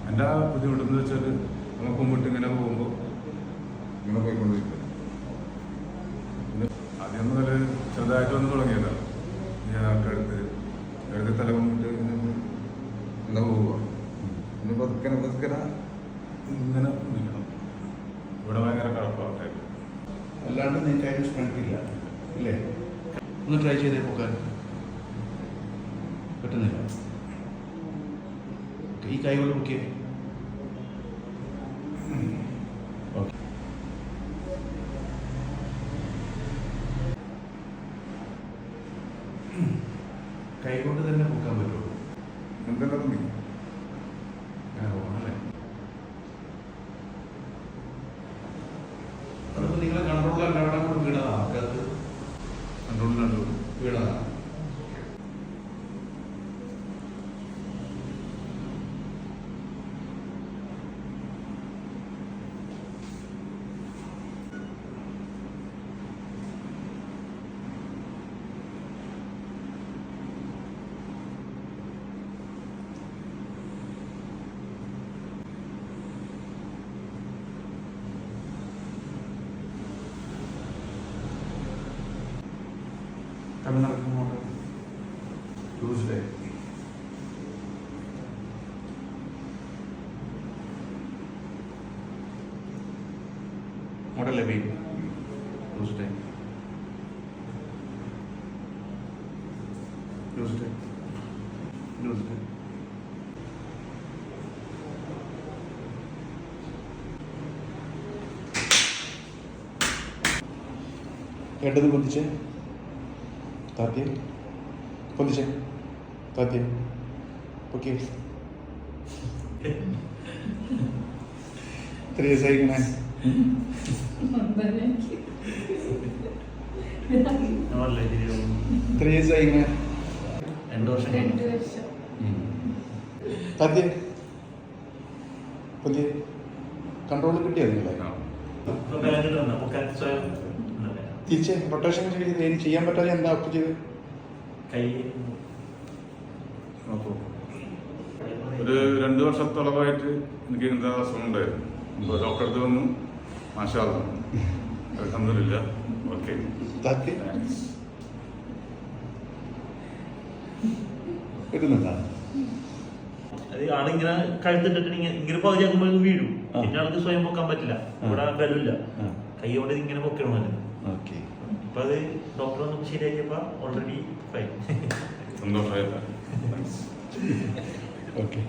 എൻ്റെ ബുദ്ധിമുട്ടെന്ന് വെച്ചാൽ നമുക്ക് മുമ്പിട്ട് ഇങ്ങനെ പോകുമ്പോൾ ഇങ്ങനെ പോയിക്കൊണ്ടിരിക്കും. ആദ്യം മുതൽ ചെറുതായിട്ട് വന്ന് തുടങ്ങിയതാണ്. ഞാൻ കഴുത്ത് തല കൊണ്ടിട്ട് ഇങ്ങനെ പോവുക. പിന്നെ പതുക്കനെ ഇങ്ങനെ നിൽക്കണം. ഇവിടെ ഭയങ്കര കടപ്പാട്ടായിട്ട്. അല്ലാണ്ട് നിങ്ങൾക്ക് അതിന് സ്ട്രെങ്ത് ഇല്ല ഇല്ലേ? ഒന്ന് ട്രൈ ചെയ്തേ പോകാൻ പറ്റുന്നില്ല. ഈ കൈ കൊണ്ട് നോക്കിയേ. ഓക്കെ, കൈ കൊണ്ട് തന്നെ പൊക്കാൻ പറ്റുമോ? എന്തെല്ലാം തോന്നി അല്ലേ? അതിപ്പോൾ നിങ്ങളെ കൺട്രോളിലല്ല, അവിടെ കൂടെ വീണതാ. അകത്ത് കൺട്രോളിലാണ് വീണതാ. കണ്ണ് നടക്കുമ്പോൾ ട്യൂസ്ഡേ മോഡൽ ലഭ്യം. ട്യൂസ്ഡേ ട്യൂസ്ഡേ ട്യൂസ്ഡേ ഇടത് പൊതിച്ച് താത്തിയെ പൊതിച്ച് താത്തിയെ ഓക്കെ. 3 years ആയിക്കണേ. 3 years ആയിക്കണേ. 2 വർഷം താത്തിയെ പൊതിയെ കൺട്രോൾ കിട്ടിയായിരുന്നില്ലേ? തിരിച്ച് റൊട്ടേഷൻ ചെയ്യാൻ പറ്റാതെ എന്താ അപ്പ് ചെയ്ത്? ഒരു 2 വർഷത്തോളമായിട്ട് എനിക്ക് ഇങ്ങനത്തെ അസുഖം ഉണ്ടായിരുന്നു. ഇപ്പോൾ ഡോക്ടറെ അടുത്ത് വന്നു. മാഷാ അല്ലാഹ്, അൽഹംദുലില്ലാ. ഓക്കെ, കിട്ടുന്നുണ്ടാ? അത് ആളിങ്ങനെ കഴുത്തിട്ടിട്ട് ഇങ്ങനെ പകുതിയാക്കുമ്പോൾ വീഴും. പിന്നെ ആൾക്ക് സ്വയം പൊക്കാൻ പറ്റില്ല. ഇവിടെ ബലമില്ല. കൈ കൊണ്ട് ഇങ്ങനെ പൊക്കണമല്ലോ. ഇപ്പൊ അത് ഡോക്ടർ വന്നപ്പോൾ ശരിയാക്കിയപ്പോ ഓൾറെഡി ഫൈൻ. സന്തോഷമായില്ല. ഓക്കെ.